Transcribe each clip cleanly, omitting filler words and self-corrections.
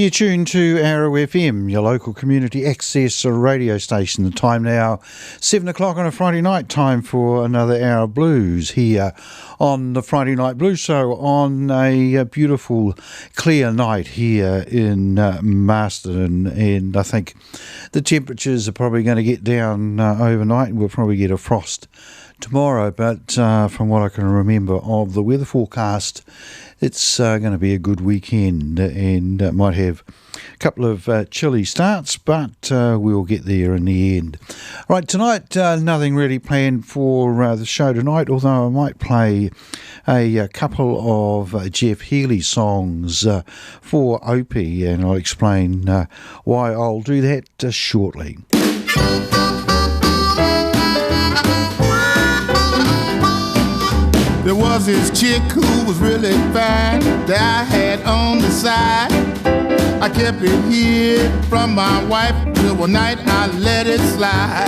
You're tuned to Arrow FM, your local community access radio station. The time now, 7 o'clock on a Friday night, time for another hour of blues here on the Friday Night Blues Show on a beautiful, clear night here in Marston. And I think the temperatures are probably going to get down overnight, and we'll probably get a frost tomorrow. But from what I can remember of the weather forecast, it's going to be a good weekend and might have a couple of chilly starts, but we'll get there in the end. All right, tonight, nothing really planned for the show tonight, although I might play a couple of Jeff Healey songs for Opie, and I'll explain why I'll do that shortly. There was this chick who was really fine that I had on the side. I kept it hid from my wife till one night I let it slide.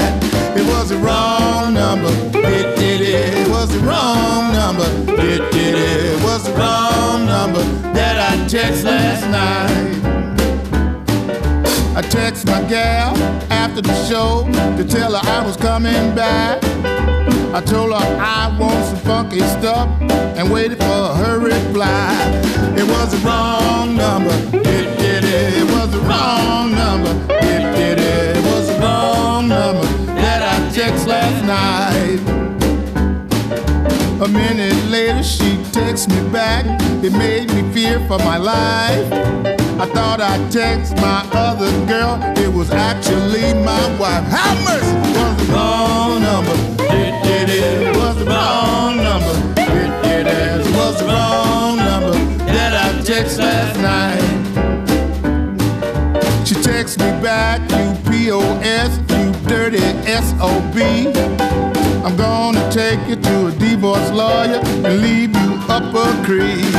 It was the wrong number, it was the wrong number, it was the wrong number that I text last night. I text my gal after the show to tell her I was coming back. I told her I want some funky stuff and waited for her reply. It was the wrong number, it was the wrong number, it was the wrong number that I text last night. A minute later she texts me back, it made me fear for my life. I thought I'd text my other girl, it was actually my wife. How mercy was the wrong number, it was the wrong number, it was the wrong number that I text last night. She texts me back, you POS, you dirty SOB. I'm gonna take you to a divorce lawyer and leave you up a creek.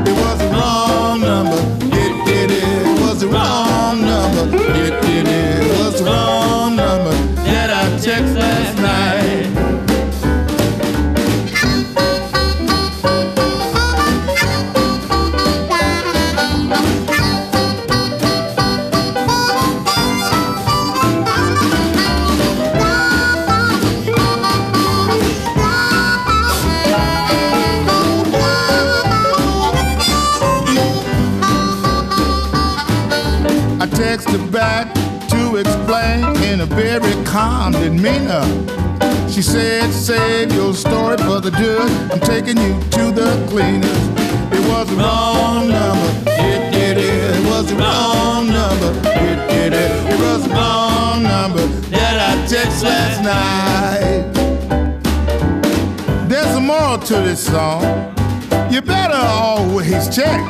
It was the wrong number, it was the wrong number, it was the wrong number that I text last night. Texted back to explain in a very calm demeanor. She said, save your story for the good, I'm taking you to the cleaners. It was the wrong number, it was the wrong number, it was the wrong number that I texted last night. There's a moral to this song. You better always check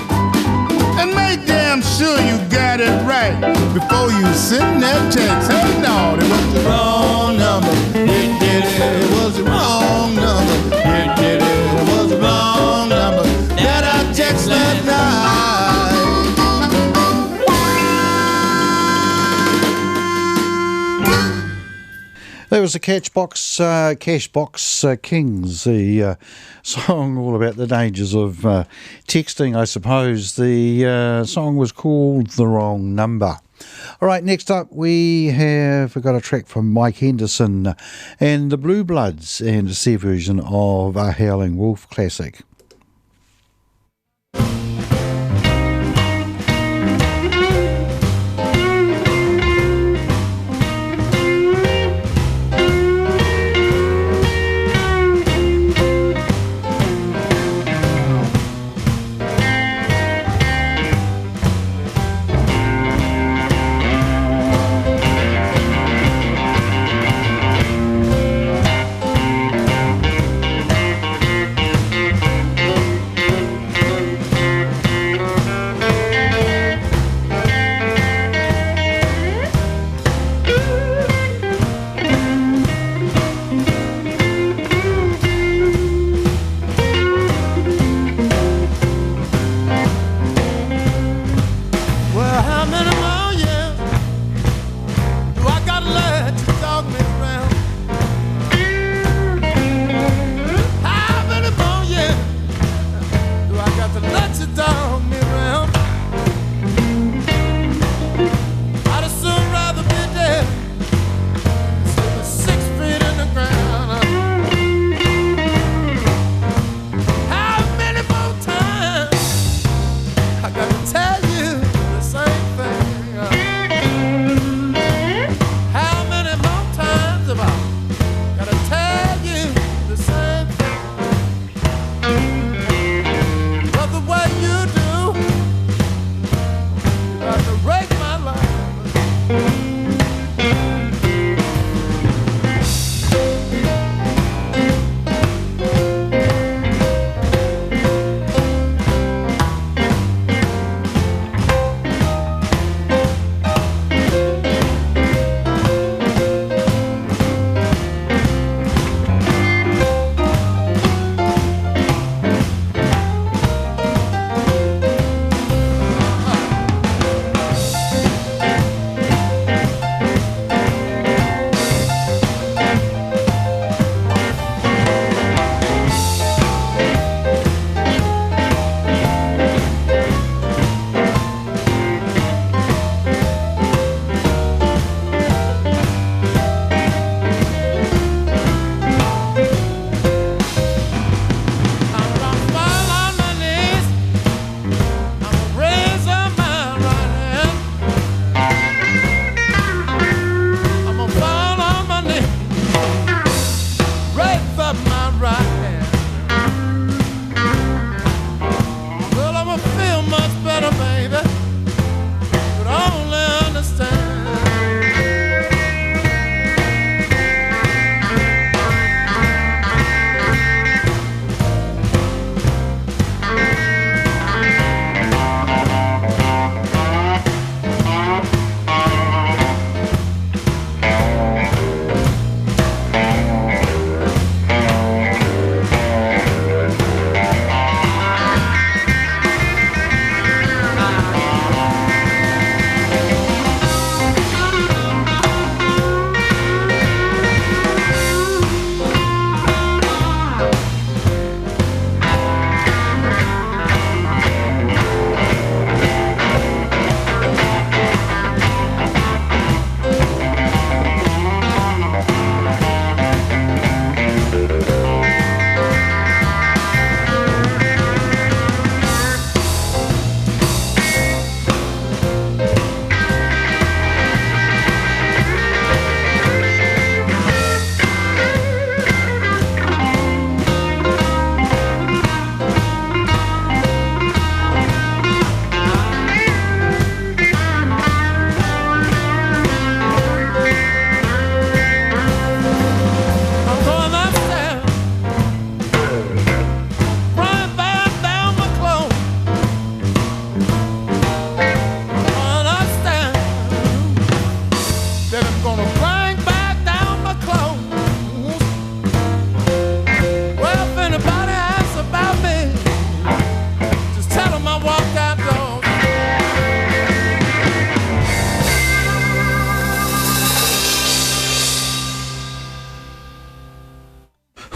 and make damn sure you got it right before you send that text. Hey, no, it was the wrong number. It was the wrong number. It was the wrong number that I text last night. There was the Cashbox Kings, the song all about the dangers of texting, I suppose. The song was called The Wrong Number. All right, next up we have got a track from Mike Henderson and the Blue Bloods and a sea version of a Howling Wolf classic.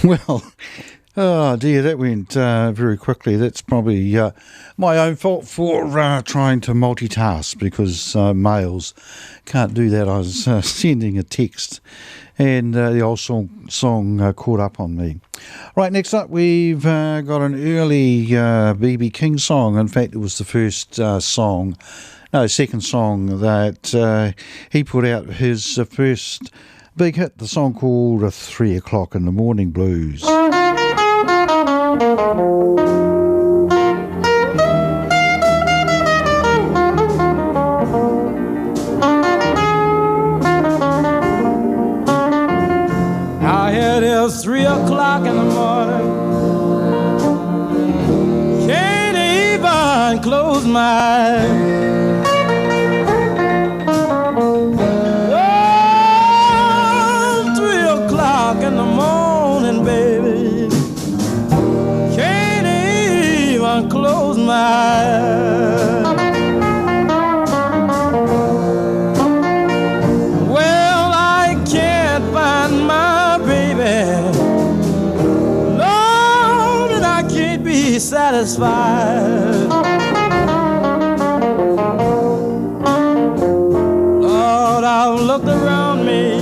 Well, oh dear, that went very quickly. That's probably my own fault for trying to multitask because males can't do that. I was sending a text and the old song caught up on me. Right, next up we've got an early B.B. King song. In fact, it was the first second song that he put out, his first big hit, the song called 3 o'clock in the Morning Blues. Now it is 3 o'clock in the morning. Can't even close my eyes. In the morning, baby, can't even close my eyes. Well, I can't find my baby, Lord, and I can't be satisfied. Lord, I've looked around me,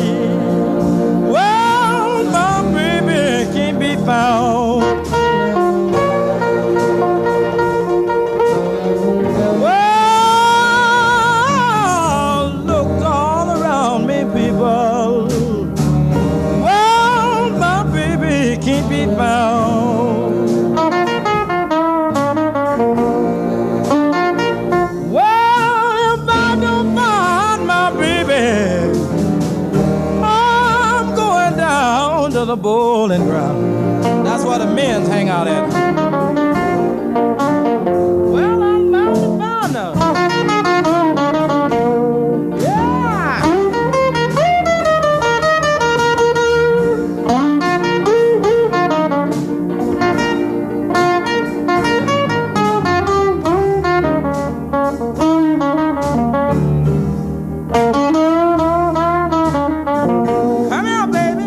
found. Well, look all around me, people. Well, my baby can't be found. Well, if I don't find my baby, I'm going down to the bowling ground. That's where the men's hang out at. Well, I'm bound to find her. Yeah. Come here, baby.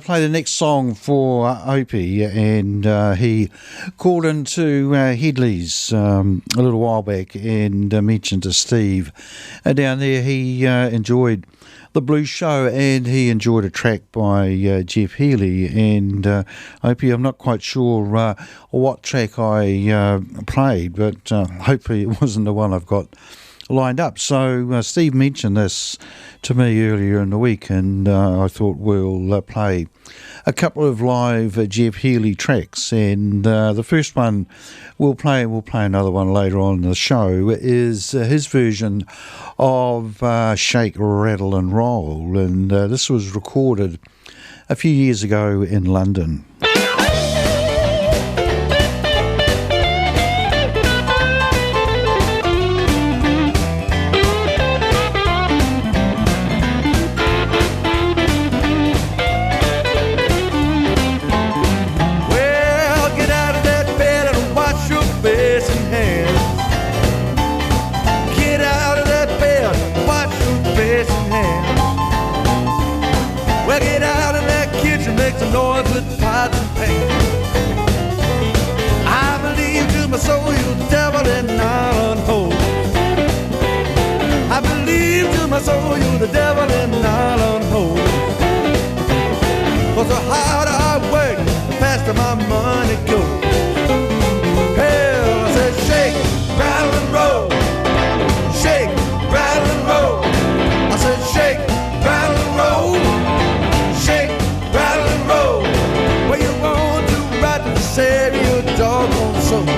Play the next song for Opie, and he called into Headley's a little while back and mentioned to Steve down there he enjoyed the blues show and he enjoyed a track by Jeff Healey. And Opie, I'm not quite sure what track I played, but hopefully it wasn't the one I've got lined up. So Steve mentioned this to me earlier in the week, and I thought we'll play a couple of live Jeff Healey tracks, and the first one we'll play another one later on in the show, is his version of Shake, Rattle and Roll, and this was recorded a few years ago in London. So you're the devil in nylon hose. the harder I work, the faster my money goes. Hell, I said shake, rattle and roll. Shake, rattle and roll. I said shake, rattle and roll. Shake, rattle and roll. Well, you want to right to save your doggone soul.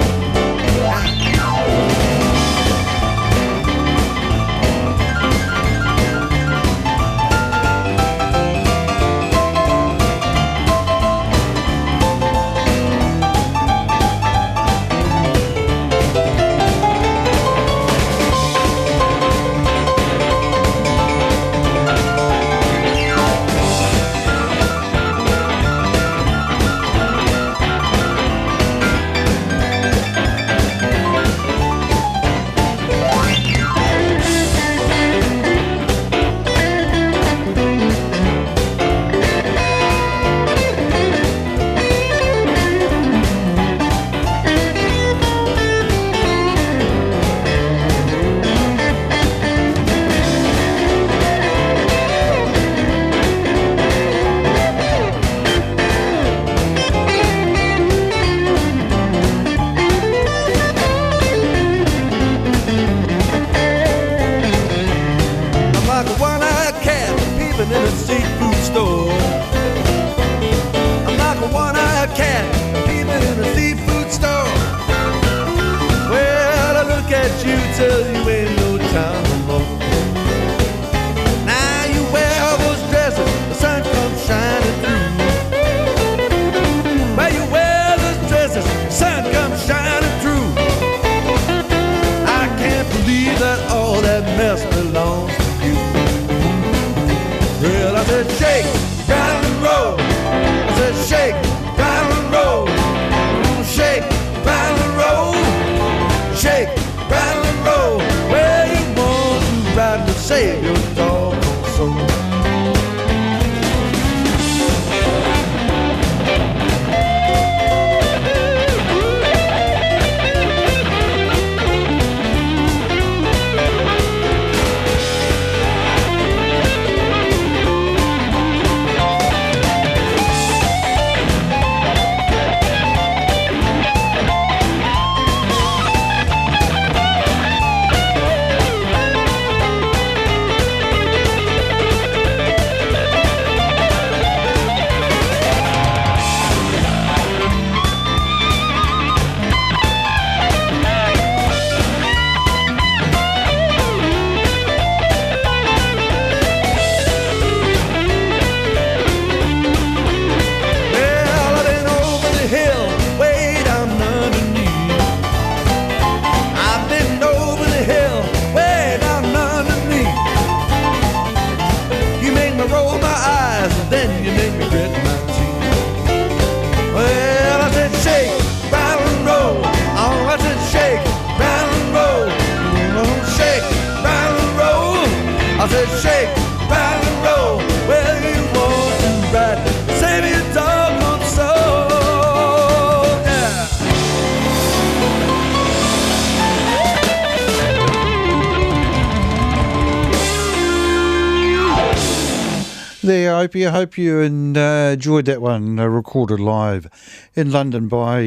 I hope you enjoyed that one, recorded live in London by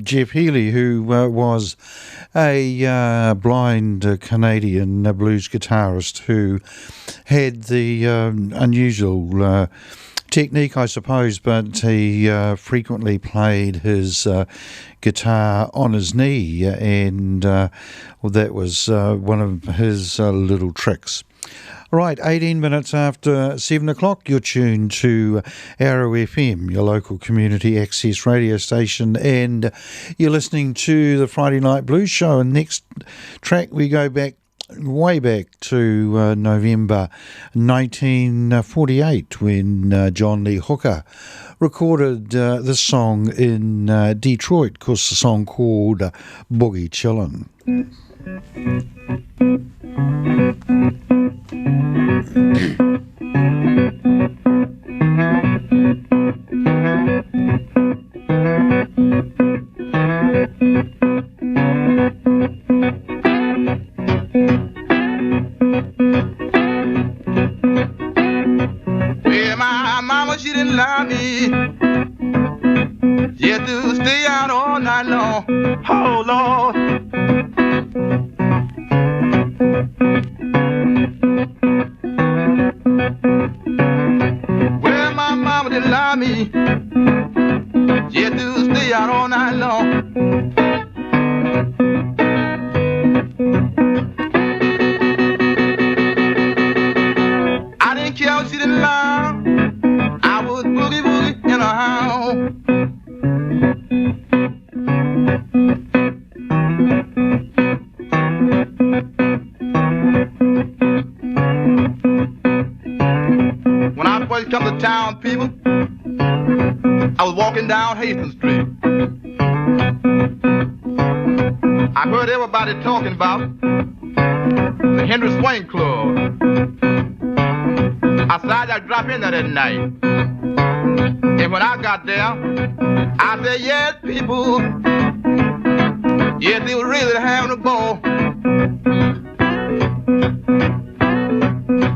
Jeff Healey, who was a blind Canadian blues guitarist who had the unusual technique, I suppose, but he frequently played his guitar on his knee, and well, that was one of his little tricks. Right, 18 minutes after 7 o'clock, you're tuned to Arrow FM, your local community access radio station, and you're listening to the Friday Night Blues Show. And next track, we go way back to November 1948, when John Lee Hooker recorded this song in Detroit. Of course, the song called Boogie Chillin'. Well, my mama, she didn't lie me. You do stay out all night long. Oh, Lord. Well, my mama didn't lie me. You do stay out all night long. I didn't care if she didn't lie. I would boogie woogie in a house. When I first come to town, people, I was walking down Hastings Street. I heard everybody talking about the Henry Swain Club. I decided I'd drop in there that night. And when I got there, I said, yes, people, yes, they were really having a ball.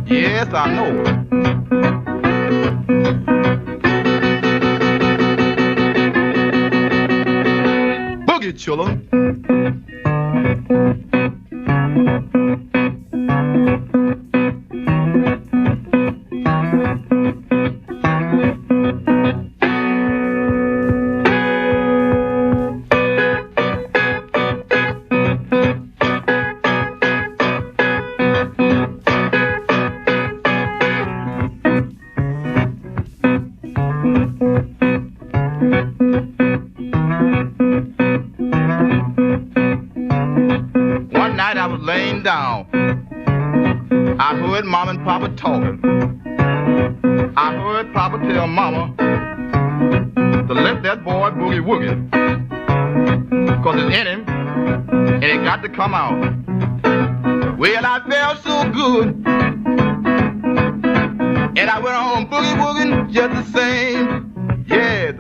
Yes, I know. Boogie, chillin'. One night I was laying down. I heard Mom and Papa talking. I heard Papa tell Mama to let that boy boogie woogie, 'cause it's in him and it got to come out. Well, I felt so good, and I went on boogie wooging just the same. Yes.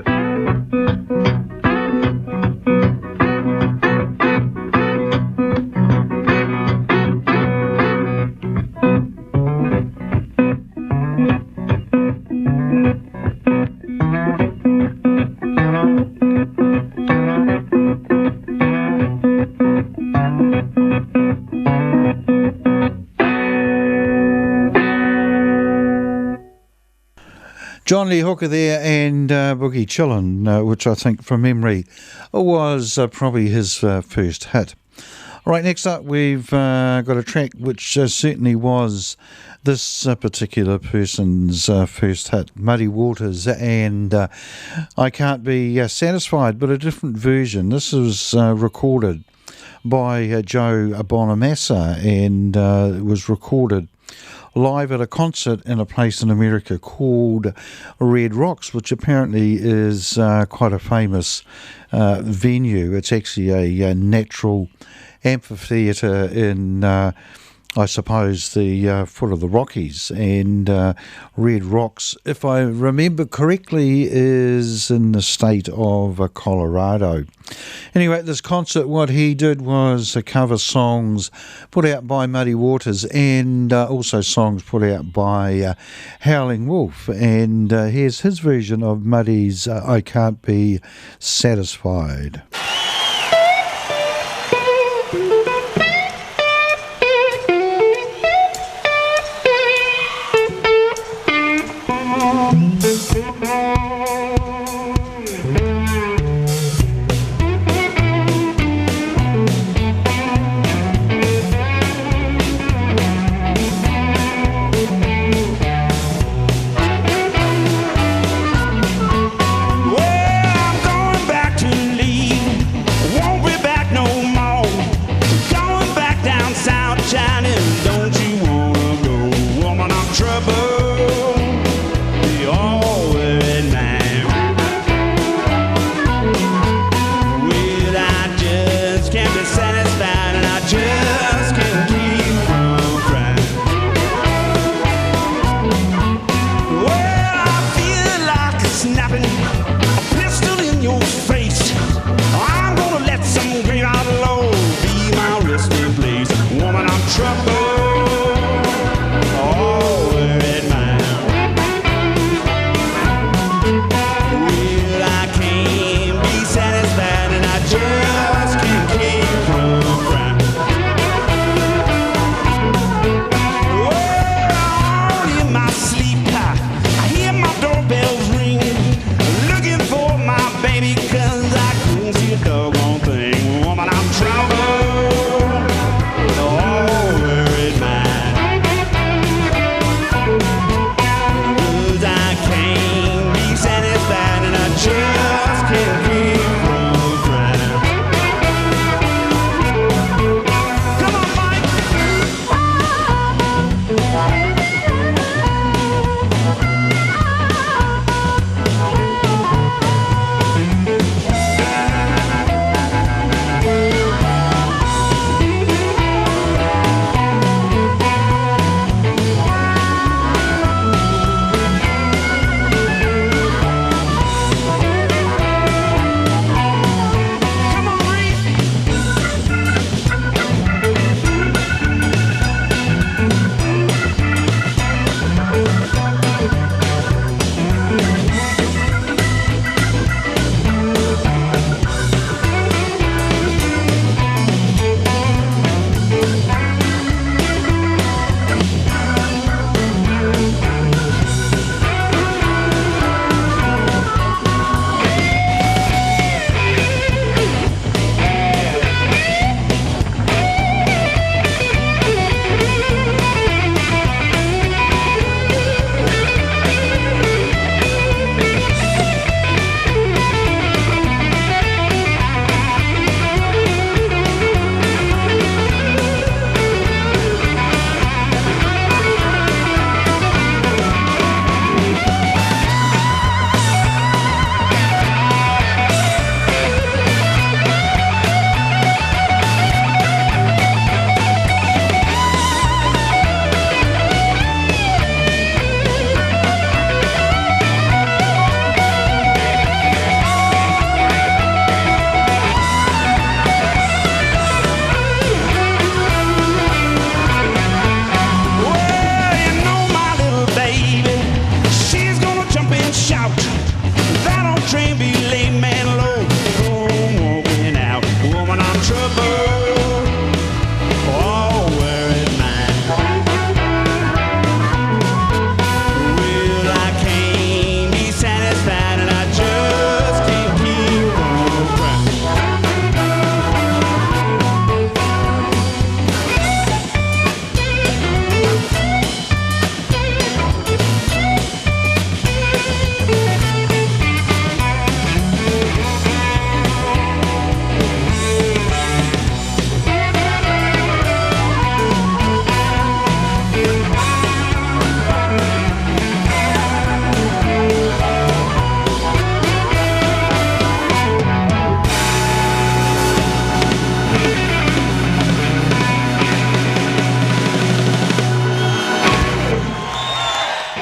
John Lee Hooker there and Boogie Chillin', which I think from memory was probably his first hit. All right, next up we've got a track which certainly was this particular person's first hit, Muddy Waters, and I Can't Be Satisfied, but a different version. This was recorded by Joe Bonamassa, and it was recorded live at a concert in a place in America called Red Rocks, which apparently is quite a famous venue. It's actually a natural amphitheatre in, I suppose, the foot of the Rockies. And Red Rocks, if I remember correctly, is in the state of Colorado. Anyway, at this concert, what he did was cover songs put out by Muddy Waters and also songs put out by Howling Wolf. And here's his version of Muddy's I Can't Be Satisfied. Trouble, be all very nice.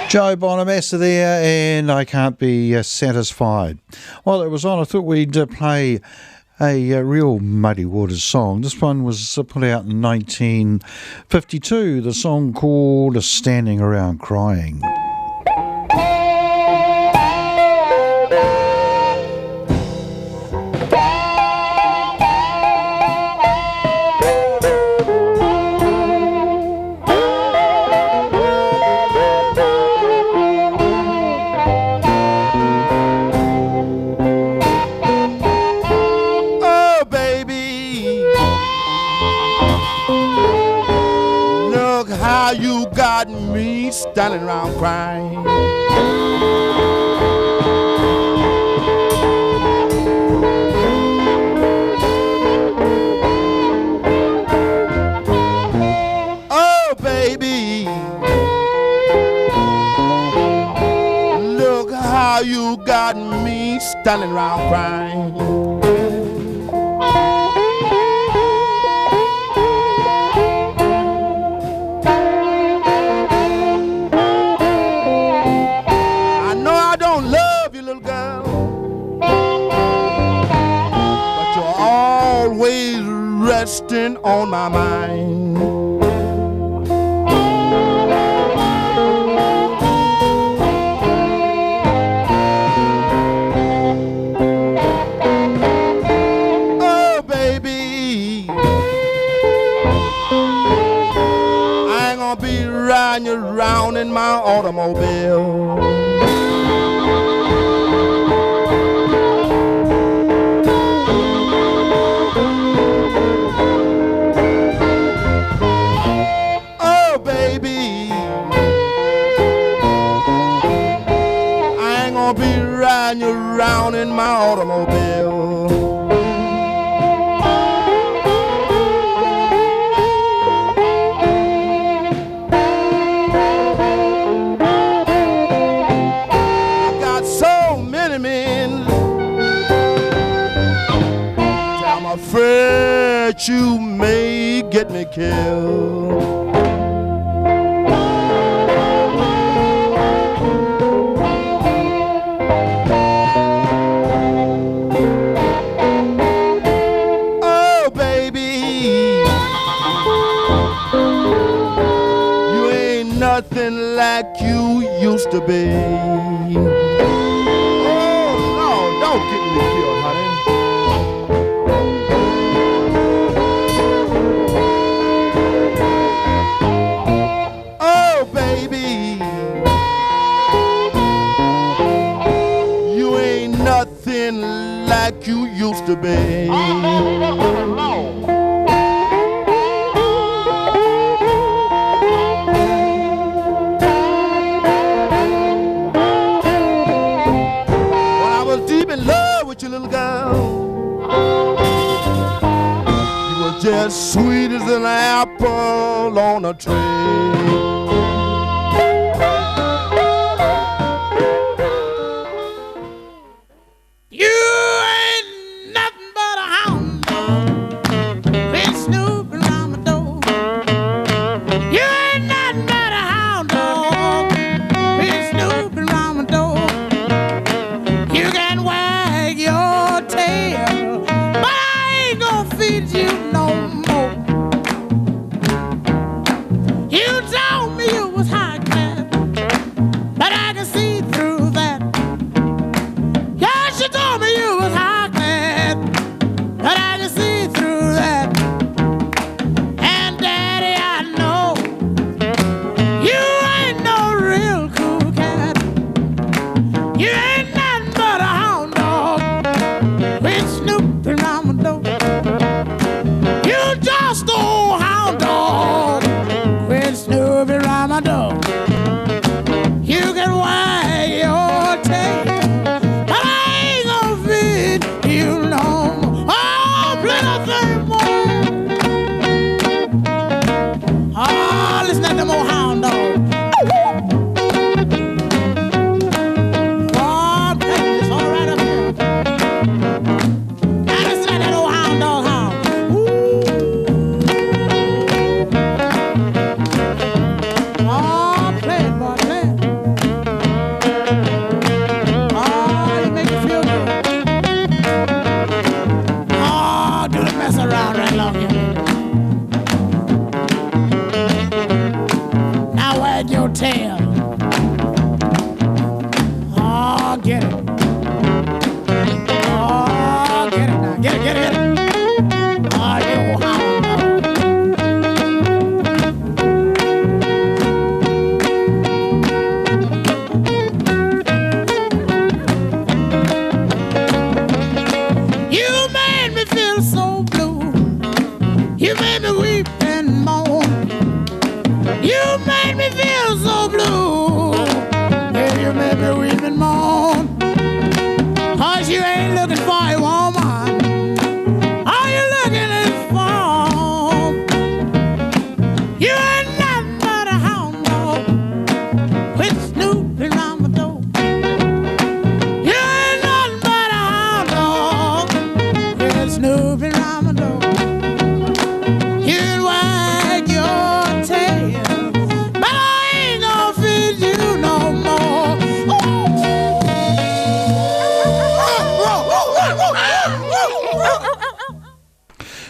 Joe Bonamassa there, and I Can't Be Satisfied. While it was on, I thought we'd play a real Muddy Waters song. This one was put out in 1952, the song called Standing Around Crying. You got me standing around crying. Oh, baby, look how you got me standing around crying. Resting on my mind. Oh, baby, I ain't gonna be riding you around in my automobile. You around in my automobile. I got so many men, I'm afraid you may get me killed. Nothing like you used to be. Oh, no, don't get me killed, honey. Oh, baby, you ain't nothing like you used to be. Just sweet as an apple on a tree. You ain't nothing but a hound dog, been snooping around my door. You ain't nothing but a hound dog, been snooping around my door. You can wag your tail, but I ain't gonna feed you no more. You told me you was high class, but I can see through that. Yes, you told me you was high class, but I can see through that. And Daddy, I know you ain't no real cool cat. You ain't nothing but a hound dog, quit snooping around my door. You just old hound dog, quit snooping around my door. You can wag your tail, but I ain't gonna feed you no more. Oh, plenty more. Oh, listen to them old hound dog. Oh, it's all right up here. Now listen to that old hound dog howl. Oh, play it, boy, play it. moan. 'Cause you ain't looking for a woman. All you looking is for. You ain't nothing but a hound dog. Quit snooping around my door. You ain't nothing but a hound dog. Quit snooping around my door. You can wag your tail, but I ain't gonna feed you no more.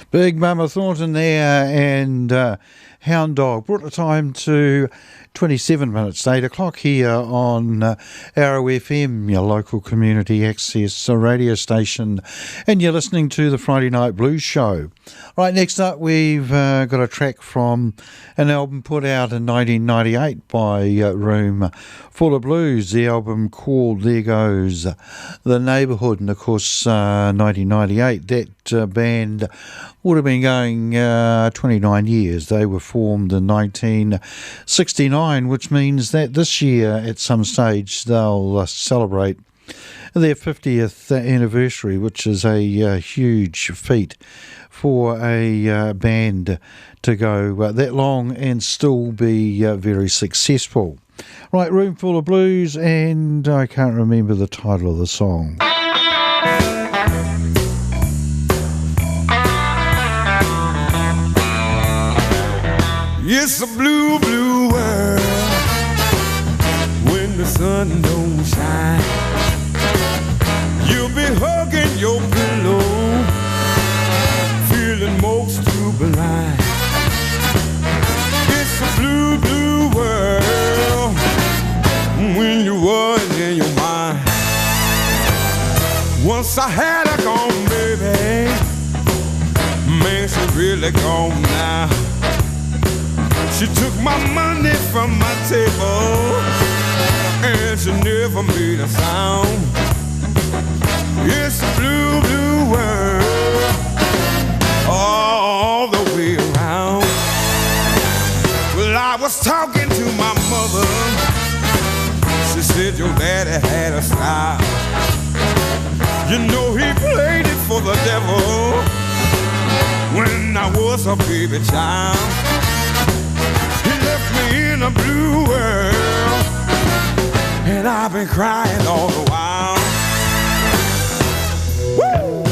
Big Mama Thornton there and Hound Dog brought the time to 27 minutes to 8 o'clock here on Arrow FM, your local community access radio station, and you're listening to the Friday Night Blues Show. Right, next up we've got a track from an album put out in 1998 by Room Full of Blues, the album called There Goes the Neighbourhood, and of course 1998, that band would have been going 29 years. They were formed in 1969, which means that this year at some stage they'll celebrate their 50th anniversary, which is a huge feat for a band to go that long and still be very successful. Right, Room Full of Blues, and I can't remember the title of the song. It's a blue, blue world when the sun don't shine. You'll be hugging your pillow, feeling most too blind. It's a blue, blue world when you wasn't in your mind. Once I had her gone, baby, man, she really gone now. She took my money from my table and she never made a sound. It's a blue, blue world all the way around. Well, I was talking to my mother. She said your daddy had a style. You know he played it for the devil when I was a baby child. In a blue world, and I've been crying all the while. Woo!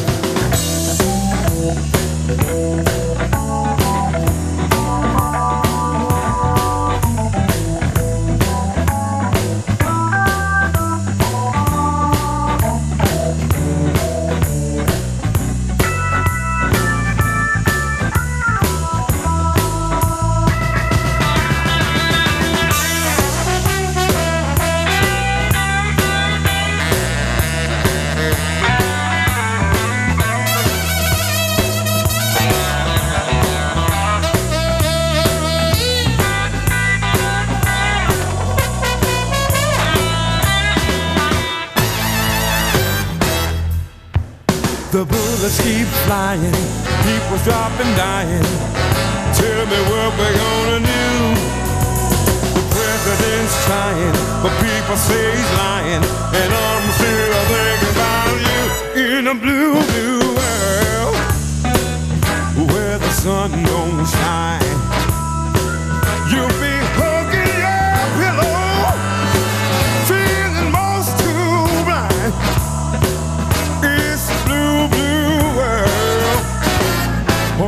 The bullets keep flying, people's dropping, dying. Tell me what we're gonna do. The president's trying, but people say he's lying, and I'm still thinking about you in a blue, blue world where the sun don't shine. You'll be hugging your pillow, feeling most too blind. It's a blue, blue world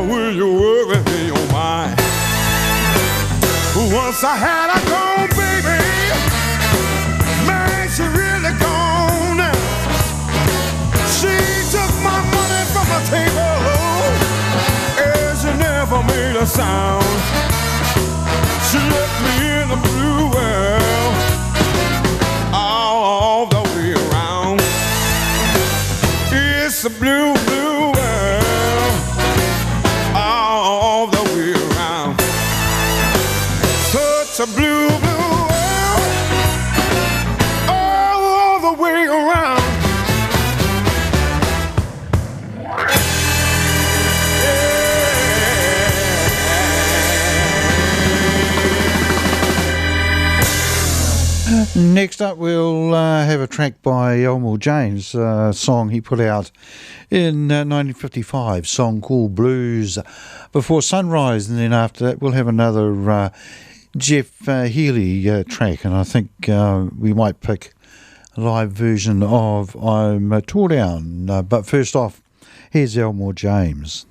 when you're working in your mind. Once I had a gone, baby, man, she really gone now. She took my money from my table and she never made a sound. She left me in a blue world all the way around. It's a blue, blue world all the way around. Such a blue, blue world all the way around. Next up, we'll have a track by Elmore James, a song he put out in 1955, song called Blues Before Sunrise, and then after that we'll have another Jeff Healy track, and I think we might pick a live version of I'm Tore Down. But first off, here's Elmore James.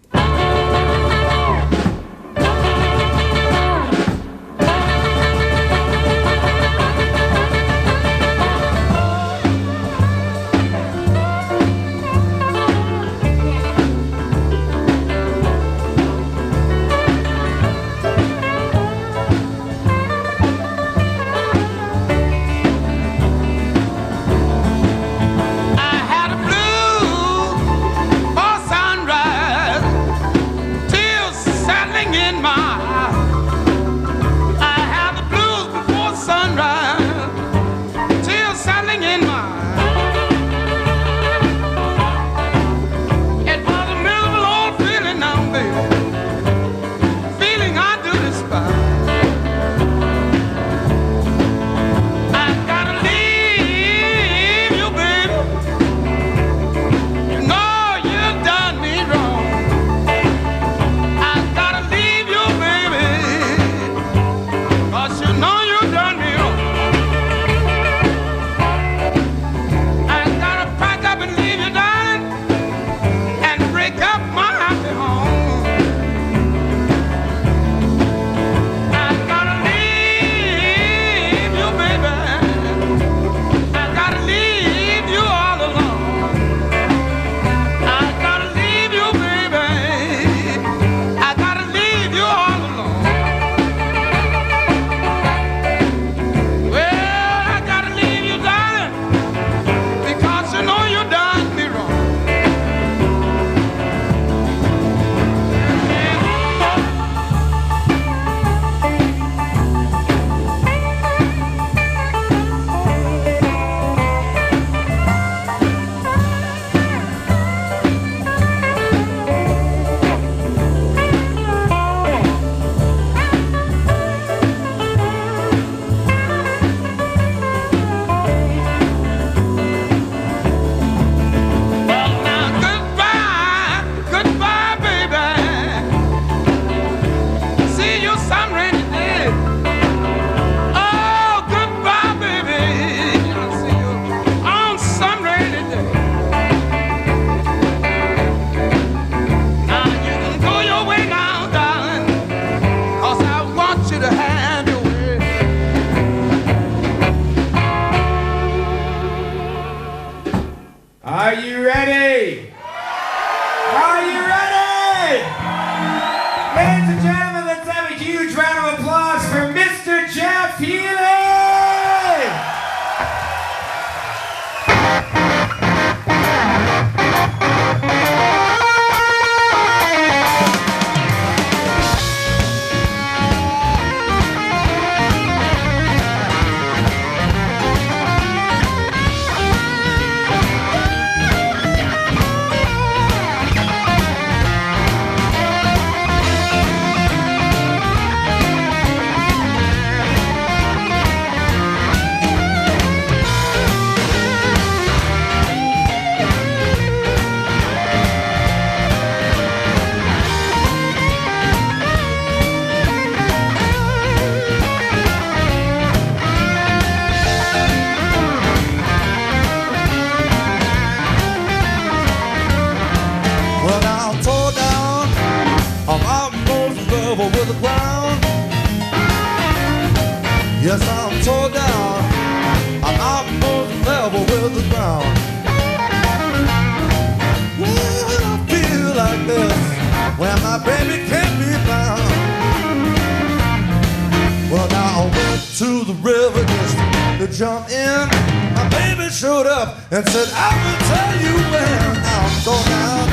And said, I will tell you when I'm so down.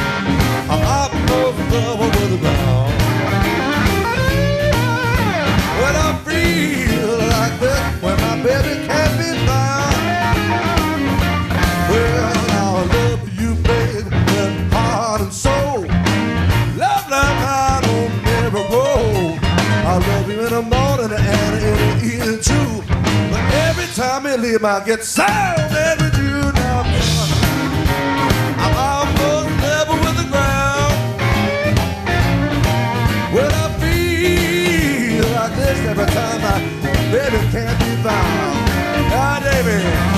I'm up over the level with the ground. When I feel like this, when my baby can't be found. Well, I'll love you, baby, with heart and soul. Love like I don't never grow. I love you in the morning and in the evening too. But every time you leave believe I'll get sounded with you now. I'm almost level with the ground. When I feel like this every time my baby can't be found. Ah, David.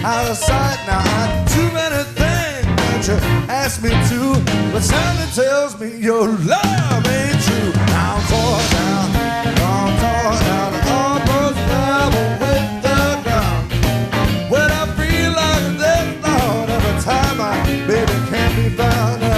Out of sight now, too many things that you ask me to, but something tells me your love ain't true. I'm torn down, almost level with the ground. When I feel like this, Lord, every time my baby can't be found out.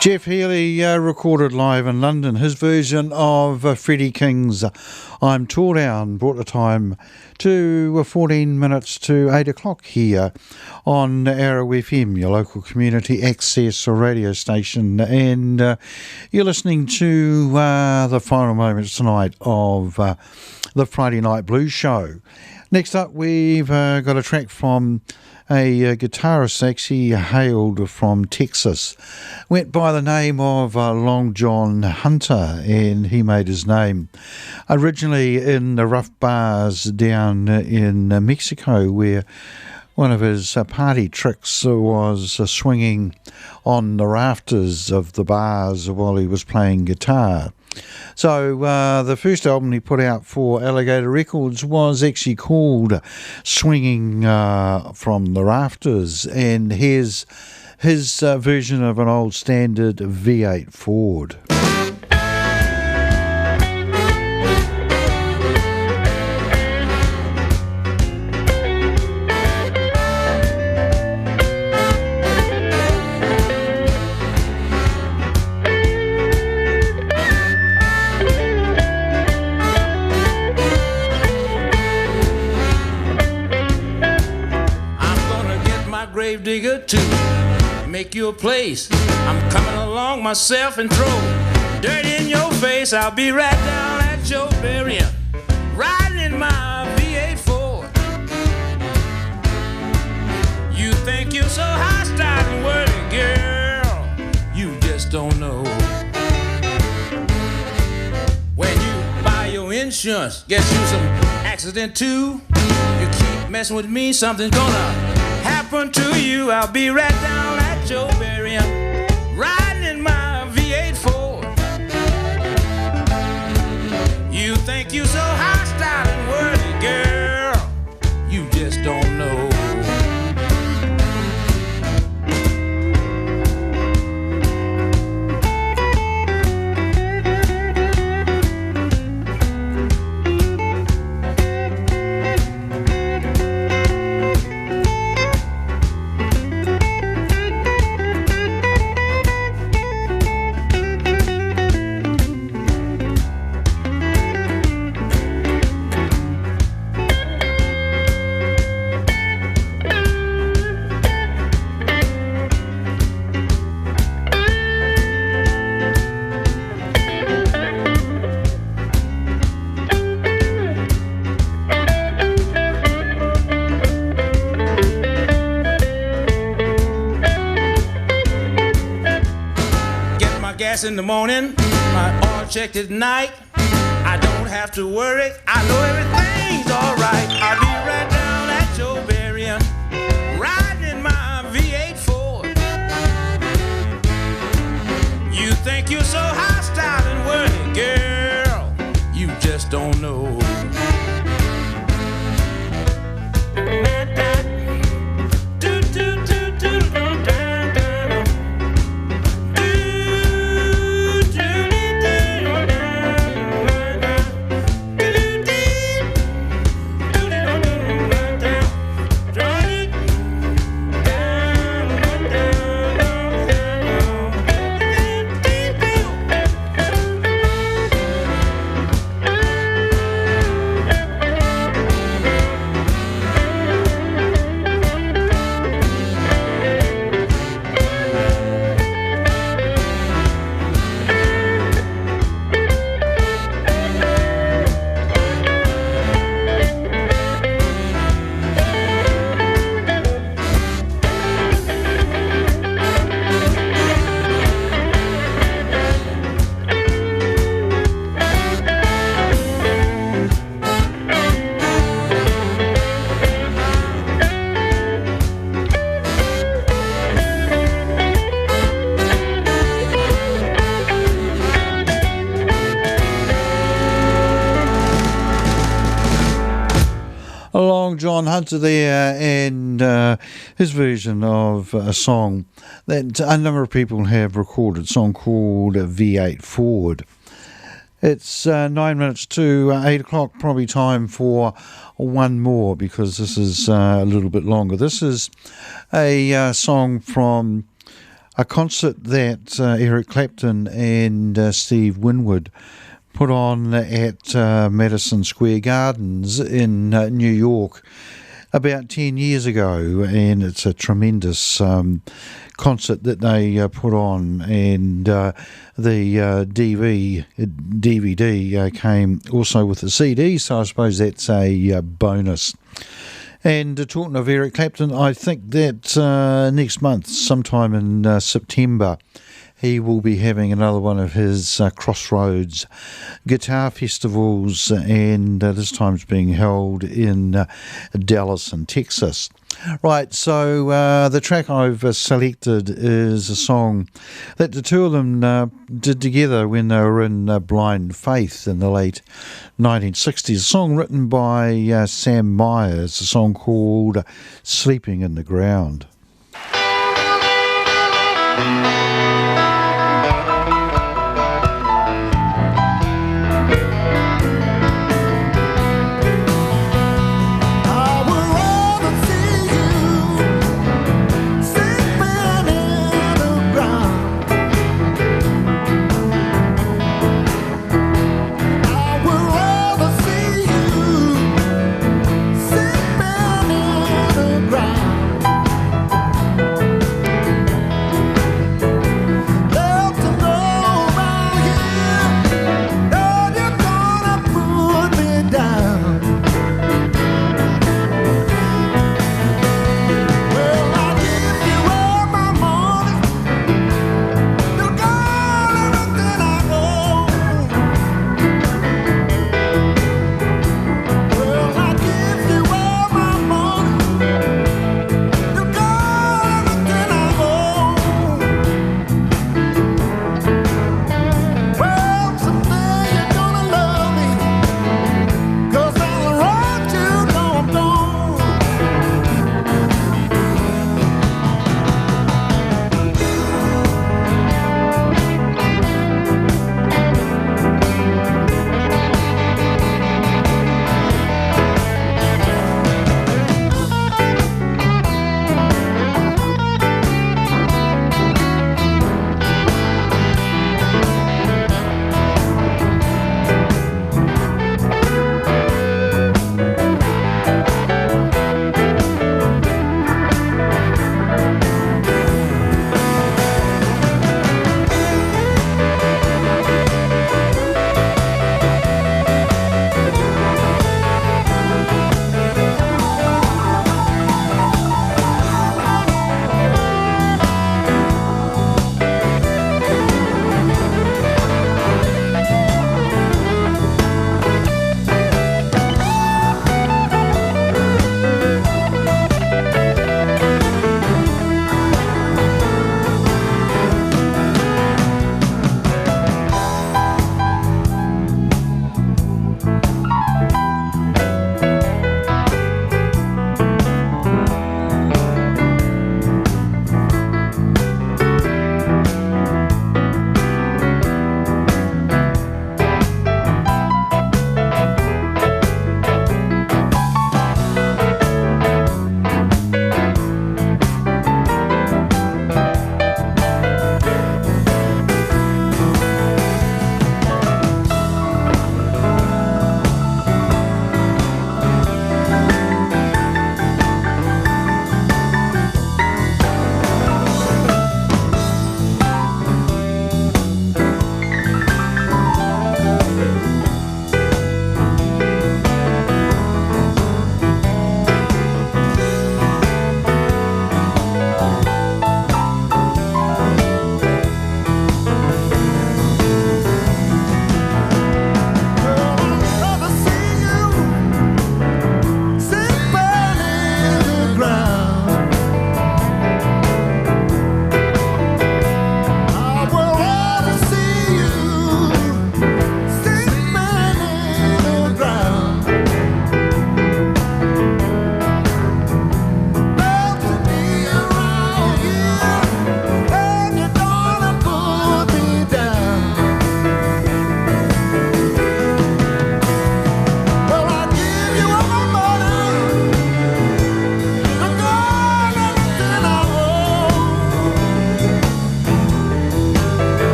Jeff Healey recorded live in London his version of Freddie King's I'm Tall Down, brought the time to 14 minutes to 8 o'clock here on Arrow FM, your local community access radio station, and you're listening to the final moments tonight of the Friday Night Blues Show. Next up, we've got a track from a guitarist actually hailed from Texas. Went by the name of Long John Hunter, and he made his name originally in the rough bars down in Mexico, where one of his party tricks was swinging on the rafters of the bars while he was playing guitar. So the first album he put out for Alligator Records was actually called Swinging from the Rafters, and here's his version of an old standard V8 Ford. Digger to make you a place. I'm coming along myself and throw dirt in your face. I'll be right down at your burial, riding in my V8 Ford. so hostile and wordy, girl, you just don't know. When you buy your insurance, gets you some accident too. You keep messing with me, something's gonna happen to you. I'll be right down at your burial, riding in my V8 Ford. You think you so hostile and wordy, girl, you just don't know. Gas in the morning, my oil checked at night. I don't have to worry, I know everything's alright. I'll be right down at your burial, riding in my V8 Ford. You think you're so hostile and wordy, girl, you just don't know. Along John Hunter there and his version of a song that a number of people have recorded, a song called V8 Ford. It's 9 minutes to 8 o'clock, probably time for one more because this is a little bit longer. This is a song from a concert that Eric Clapton and Steve Winwood put on at Madison Square Gardens in New York about 10 years ago, and it's a tremendous concert that they put on, and the DVD came also with the CD, so I suppose that's a bonus. And talking of Eric Clapton, I think that next month, sometime in September, he will be having another one of his Crossroads guitar festivals, and this time's being held in Dallas and Texas. Right, so the track I've selected is a song that the two of them did together when they were in Blind Faith in the late 1960s. A song written by Sam Myers, a song called Sleeping in the Ground. Ground.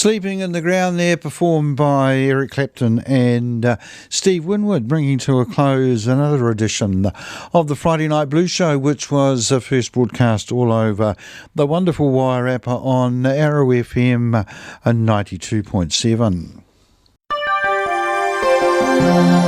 Sleeping in the Ground there, performed by Eric Clapton and Steve Winwood, bringing to a close another edition of the Friday Night Blues Show, which was first broadcast all over the wonderful Wairarapa on Arrow FM 92.7.